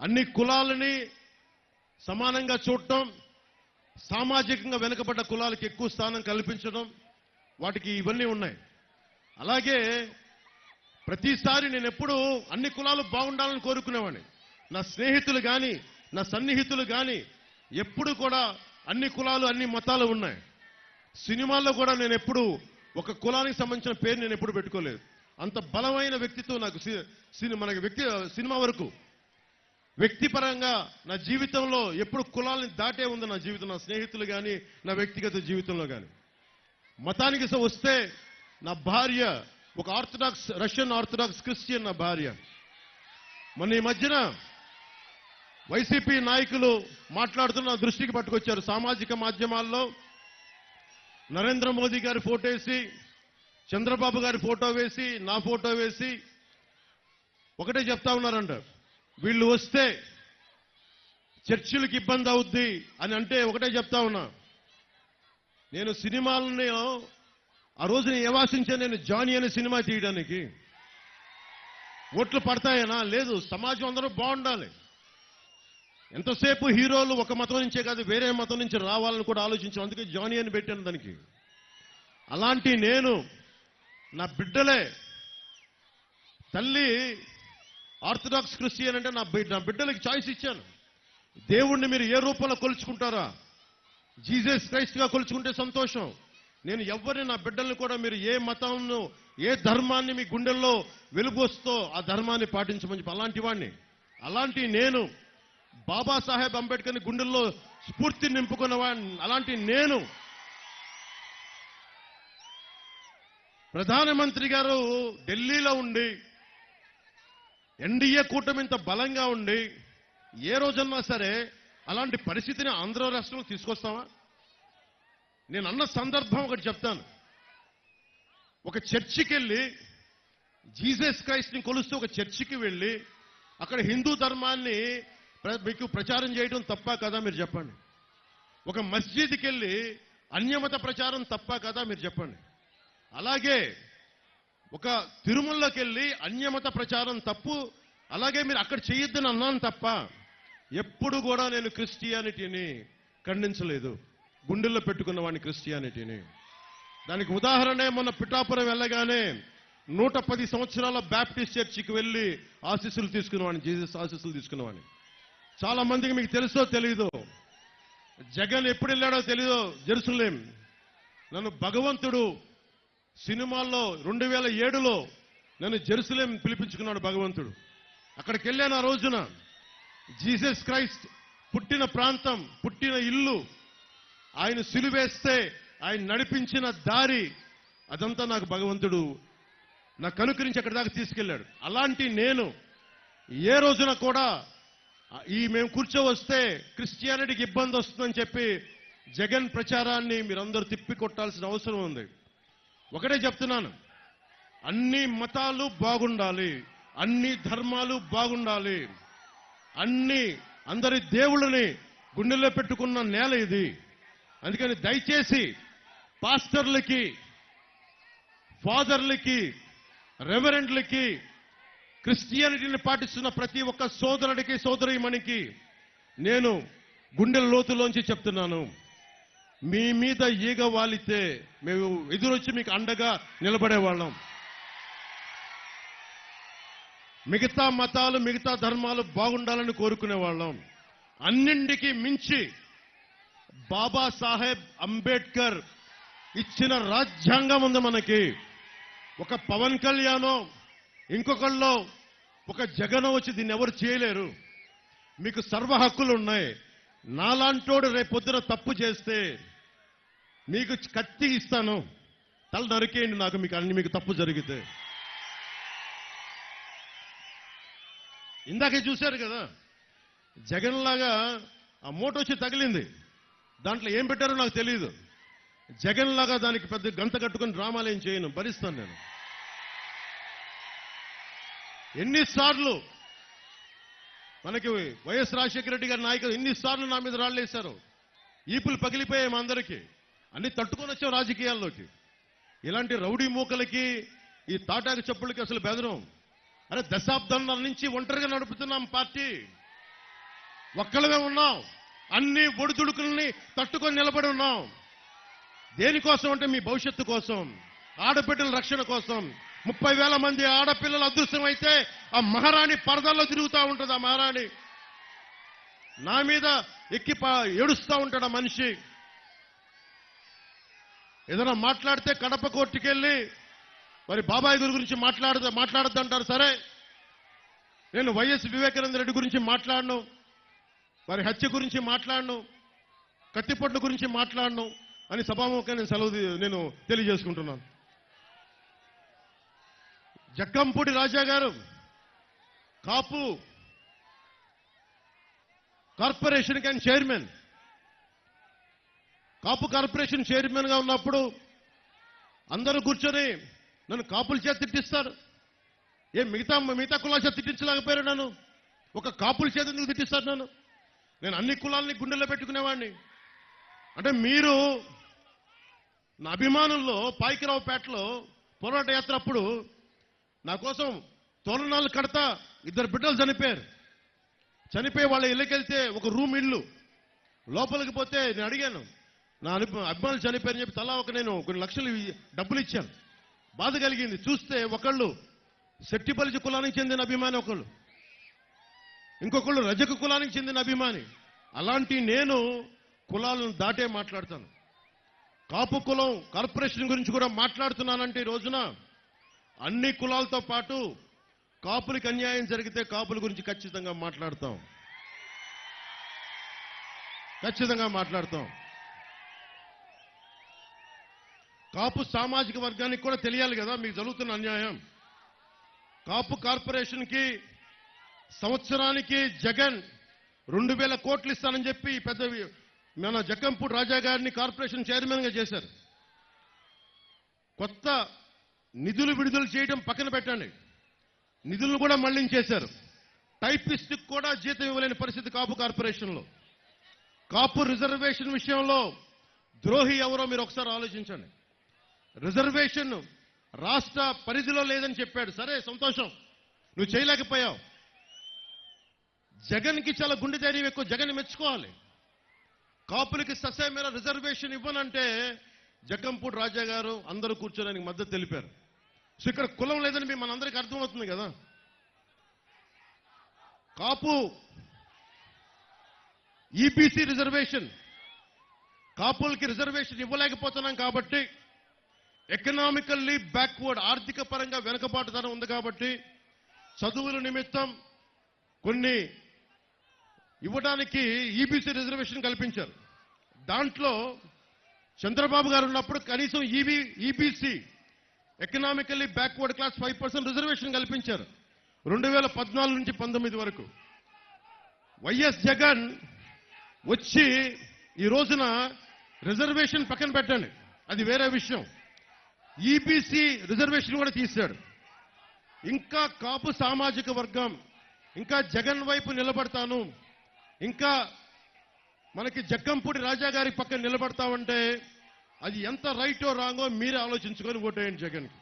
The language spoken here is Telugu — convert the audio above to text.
అన్ని కులాలని సమానంగా చూడటం, సామాజికంగా వెనుకబడ్డ కులాలకు ఎక్కువ స్థానం కల్పించడం, వాటికి ఇవన్నీ ఉన్నాయి. అలాగే ప్రతిసారి నేను ఎప్పుడూ అన్ని కులాలు బాగుండాలని కోరుకునేవాడిని. నా స్నేహితులు కానీ, నా సన్నిహితులు కానీ ఎప్పుడు కూడా అన్ని కులాలు, అన్ని మతాలు ఉన్నాయి. సినిమాల్లో కూడా నేను ఎప్పుడు ఒక కులానికి సంబంధించిన పేరు నేను ఎప్పుడు పెట్టుకోలేదు. అంత బలమైన వ్యక్తిత్వం నాకు సినిమా వరకు వ్యక్తిపరంగా నా జీవితంలో ఎప్పుడు కులాలని దాటే ఉంది నా జీవితం, నా స్నేహితులు కానీ, నా వ్యక్తిగత జీవితంలో కానీ. మతానికి వస్తే నా భార్య ఒక రష్యన్ ఆర్థడాక్స్ క్రిస్టియన్ నా భార్య. మొన్న ఈ మధ్యన వైసీపీ నాయకులు మాట్లాడుతున్న దృష్టికి పట్టుకొచ్చారు. సామాజిక మాధ్యమాల్లో నరేంద్ర మోదీ గారి ఫోటో వేసి, చంద్రబాబు గారి ఫోటో వేసి, నా ఫోటో వేసి ఒకటే చెప్తా ఉన్నారంట, వీళ్ళు వస్తే చర్చిలకు ఇబ్బంది అవుద్ది అని అంటే ఒకటే చెప్తా ఉన్నా. నేను సినిమాలని ఆ రోజున ఏవాసించా, నేను జానీ అనే సినిమా తీయడానికి. ఓట్లు పడతాయనా? లేదు. సమాజం అందరూ బాగుండాలి. ఎంతసేపు హీరోలు ఒక మతం నుంచే కాదు, వేరే మతం నుంచి రావాలని కూడా ఆలోచించాం. అందుకే జానీ అని పెట్టాను దానికి. అలాంటి నేను నా బిడ్డలే, తల్లి ఆర్థడాక్స్ క్రిస్టియన్ అంటే నా బిడ్డలకి చాయిస్ ఇచ్చాను. దేవుణ్ణి మీరు ఏ రూపంలో కొలుచుకుంటారా? జీసస్ క్రైస్ట్ గా కొలుచుకుంటే సంతోషం. నేను ఎవరిని, నా బిడ్డల్ని కూడా మీరు ఏ మతంను, ఏ ధర్మాన్ని మీ గుండెల్లో వెలుగొస్తో ఆ ధర్మాన్ని పాటించమని అలాంటి వాడిని. అలాంటి నేను బాబాసాహెబ్ అంబేద్కర్ని గుండెల్లో స్ఫూర్తి నింపుకున్నవాడిని. అలాంటి నేను ప్రధానమంత్రి గారు ఢిల్లీలో ఉండి, ఎన్డీఏ కూటమి ఇంత బలంగా ఉండి, ఏ రోజన్నా సరే అలాంటి పరిస్థితిని ఆంధ్ర రాష్ట్రంలో తీసుకొస్తావా? నేను అన్న సందర్భం ఒకటి చెప్తాను. ఒక చర్చికి వెళ్ళి జీసస్ క్రైస్ట్ ని కొలుస్తూ ఒక చర్చికి వెళ్ళి అక్కడ హిందూ ధర్మాన్ని మీకు ప్రచారం చేయడం తప్ప కదా మీరు చెప్పండి. ఒక మస్జిద్కి వెళ్ళి అన్యమత ప్రచారం తప్ప కదా మీరు చెప్పండి. అలాగే ఒక తిరుమలకి వెళ్ళి అన్యమత ప్రచారం తప్పు, అలాగే మీరు అక్కడ చేయొద్దని అన్నాను తప్ప ఎప్పుడు కూడా నేను క్రిస్టియానిటీని ఖండించలేదు. గుండెల్లో పెట్టుకున్న వాడిని క్రిస్టియానిటీని. దానికి ఉదాహరణ మొన్న పిఠాపురం వెళ్ళగానే 110 సంవత్సరాల బ్యాప్టిస్ట్ చర్చికి వెళ్ళి ఆశీస్సులు తీసుకున్నవాడిని, జీసస్ ఆశీస్సులు తీసుకున్నవాడిని. చాలా మందికి మీకు తెలుసో తెలీదో, జగన్ ఎప్పుడు వెళ్ళాడో తెలీదో జెరూసలేం. నన్ను భగవంతుడు సినిమాల్లో 2007లో నన్ను జెరూసలేం పిలిపించుకున్నాడు భగవంతుడు. అక్కడికి వెళ్ళాను. ఆ రోజున జీసస్ క్రైస్ట్ పుట్టిన ప్రాంతం, పుట్టిన ఇల్లు, ఆయన సిలువేస్తే ఆయన నడిపించిన దారి, అదంతా నాకు భగవంతుడు నా కనుకరించి అక్కడి దాకా తీసుకెళ్లాడు. అలాంటి నేను ఏ రోజున కూడా మేము కూర్చోవస్తే క్రిస్టియానిటీకి ఇబ్బంది వస్తుందని చెప్పి జగన్ ప్రచారాన్ని మీరందరూ తిప్పికొట్టాల్సిన అవసరం ఉంది. ఒకటే చెప్తున్నాను, అన్ని మతాలు బాగుండాలి, అన్ని ధర్మాలు బాగుండాలి, అందరి దేవుళ్ళని గుండెల్లో పెట్టుకున్న నేల ఇది. అందుకని దయచేసి పాస్టర్లకి, ఫాదర్లకి, రెవరెండ్లకి, క్రిస్టియానిటీని పాటిస్తున్న ప్రతి ఒక్క సోదరుడికి, సోదరీమణికి నేను గుండెల లోతులోంచి చెప్తున్నాను, మీ మీద ఈగ వాలితే మేము ఎదురొచ్చి మీకు అండగా నిలబడేవాళ్ళం. మిగతా మతాలు, మిగతా ధర్మాలు బాగుండాలని కోరుకునేవాళ్ళం. అన్నింటికి మించి బాబాసాహెబ్ అంబేద్కర్ ఇచ్చిన రాజ్యాంగం ఉంది మనకి. ఒక పవన్ కళ్యాణో, ఇంకొకళ్ళో, ఒక జగనో వచ్చి దీన్ని ఎవరు చేయలేరు. మీకు సర్వ హక్కులు ఉన్నాయి. నాలాంటోడు రేపొద్దున తప్పు చేస్తే మీకు కత్తి ఇస్తాను, తల నరికేయండి నాకు, మీకు తప్పు జరిగితే. ఇందాకే చూశారు కదా, జగన్ లాగా ఆ మూట వచ్చి తగిలింది, దాంట్లో ఏం పెట్టారో నాకు తెలియదు. జగన్ లాగా దానికి పెద్ద గంత కట్టుకుని డ్రామాలు ఏం చేయను, భరిస్తాను నేను. ఎన్నిసార్లు మనకి వైఎస్ రాజశేఖర రెడ్డి గారి నాయకులు ఎన్నిసార్లు నా మీద రాళ్ళేశారు, ఈపులు పగిలిపోయాయి మా అందరికీ. అన్ని తట్టుకొని వచ్చాం రాజకీయాల్లోకి. ఇలాంటి రౌడీ మూకలకి, ఈ తాటాకు చెప్పులకి అసలు బెదరం. అరే దశాబ్దాల నుంచి ఒంటరిగా నడుపుతున్నాం పార్టీ. ఒక్కళ్ళమే ఉన్నాం. అన్ని ఒడిదుడుకుల్ని తట్టుకొని నిలబడి ఉన్నాం. దేనికోసం అంటే మీ భవిష్యత్తు కోసం, ఆడబిడ్డల రక్షణ కోసం. 30,000 మంది ఆడపిల్లలు అదృశ్యమైతే ఆ మహారాణి పరదల్లో తిరుగుతూ ఉంటుంది. ఆ మహారాణి నా మీద ఎక్కి ఏడుస్తూ ఉంటాడు ఆ మనిషి. ఏదైనా మాట్లాడితే కడప కోర్టుకెళ్ళి మరి బాబాయ్ గారి గురించి మాట్లాడద్దంటారు. సరే, నేను వైఎస్ వివేకానంద రెడ్డి గురించి మాట్లాడను, మరి హత్య గురించి మాట్లాడను, కత్తిపొట్ల గురించి మాట్లాడను అని సభాముఖంగా నేను తెలియజేసుకుంటున్నాను. జక్కంపూడి రాజా గారు కాపు కార్పొరేషన్కి ఆయన చైర్మన్. కాపు కార్పొరేషన్ చైర్మన్ గా ఉన్నప్పుడు అందరూ కూర్చొని నన్ను కాపుల చేత తిట్టిస్తారు. మిగతా కులాల చేత తిట్టించలేకపోయారు. నన్ను ఒక కాపుల చేత ఎందుకు తిట్టిస్తారు? నేను అన్ని కులాలని గుండెల్లో పెట్టుకునేవాడిని. అంటే మీరు నా అభిమానుల్లో పాయికిరావుపేటలో పోరాట యాత్ర అప్పుడు నా కోసం తోరణాలు కడతా 2 బిడ్డలు చనిపోయారు. చనిపోయి వాళ్ళ ఇళ్ళకెళ్తే ఒక రూమ్ ఇల్లు లోపలికి పోతే నేను అడిగాను, నా అభిమానులు చనిపోయారని చెప్పి తలా నేను కొన్ని లక్షలు డబ్బులు ఇచ్చాను. బాధ కలిగింది. చూస్తే ఒకళ్ళు శెట్టిపల్లి కులానికి చెందిన అభిమాని, ఒకళ్ళు ఇంకొకళ్ళు రజక కులానికి చెందిన అభిమాని. అలాంటి నేను కులాలను దాటే మాట్లాడతాను. కాపు కులం కార్పొరేషన్ గురించి కూడా మాట్లాడుతున్నానంటే ఈ రోజున అన్ని కులాలతో పాటు కాపులకు అన్యాయం జరిగితే కాపుల గురించి ఖచ్చితంగా మాట్లాడతాం. కాపు సామాజిక వర్గానికి కూడా తెలియాలి కదా మీకు జరుగుతున్న అన్యాయం. కాపు కార్పొరేషన్కి సంవత్సరానికి జగన్ 2,000 కోట్లు ఇస్తానని చెప్పి పెద్ద మన జక్కంపూడి రాజా గారిని కార్పొరేషన్ చైర్మన్ గా చేశారు. కొత్త నిధులు విడుదల చేయడం పక్కన పెట్టండి, నిధులను కూడా మళ్లించేశారు. టైపిస్ట్ కూడా జీతం ఇవ్వలేని పరిస్థితి కాపు కార్పొరేషన్లో. కాపు రిజర్వేషన్ విషయంలో ద్రోహి ఎవరో మీరు ఒకసారి ఆలోచించండి. రిజర్వేషన్ రాష్ట్ర పరిధిలో లేదని చెప్పాడు. సరే, సంతోషం, నువ్వు చేయలేకపోయావు. జగన్కి చాలా గుండె ధైర్యం ఎక్కువ. జగన్ మెచ్చుకోవాలి. కాపులకి ససేమేర రిజర్వేషన్ ఇవ్వనంటే జక్కంపూడి రాజా గారు అందరూ కూర్చోడానికి మద్దతు తెలిపారు. సో ఇక్కడ కులం లేదని మనందరికీ అర్థమవుతుంది కదా. కాపు ఈబీసీ రిజర్వేషన్, కాపులకి రిజర్వేషన్ ఇవ్వలేకపోతున్నాం కాబట్టి, ఎకనామికల్లీ బ్యాక్వర్డ్, ఆర్థిక పరంగా వెనుకబాటుతనం ఉంది కాబట్టి చదువుల నిమిత్తం కొన్ని ఇవ్వడానికి ఈబీసీ రిజర్వేషన్ కల్పించారు. దాంట్లో చంద్రబాబు గారు ఉన్నప్పుడు కనీసం EBC economically backward class 5% reservation కల్పించారు 2014 నుంచి 19 వరకు. వైఎస్ జగన్ వచ్చి ఈ రోజున రిజర్వేషన్ పక్కన పెట్టండి, అది వేరే విషయం, ఈబీసీ రిజర్వేషన్ కూడా తీశాడు. ఇంకా కాపు సామాజిక వర్గం ఇంకా జగన్ వైపు నిలబడతాను, ఇంకా మనకి జక్కంపూడి రాజా గారి పక్కన నిలబడతామంటే అది ఎంత రైటో రాంగో మీరే ఆలోచించుకొని ఓటేయండి జగన్కి.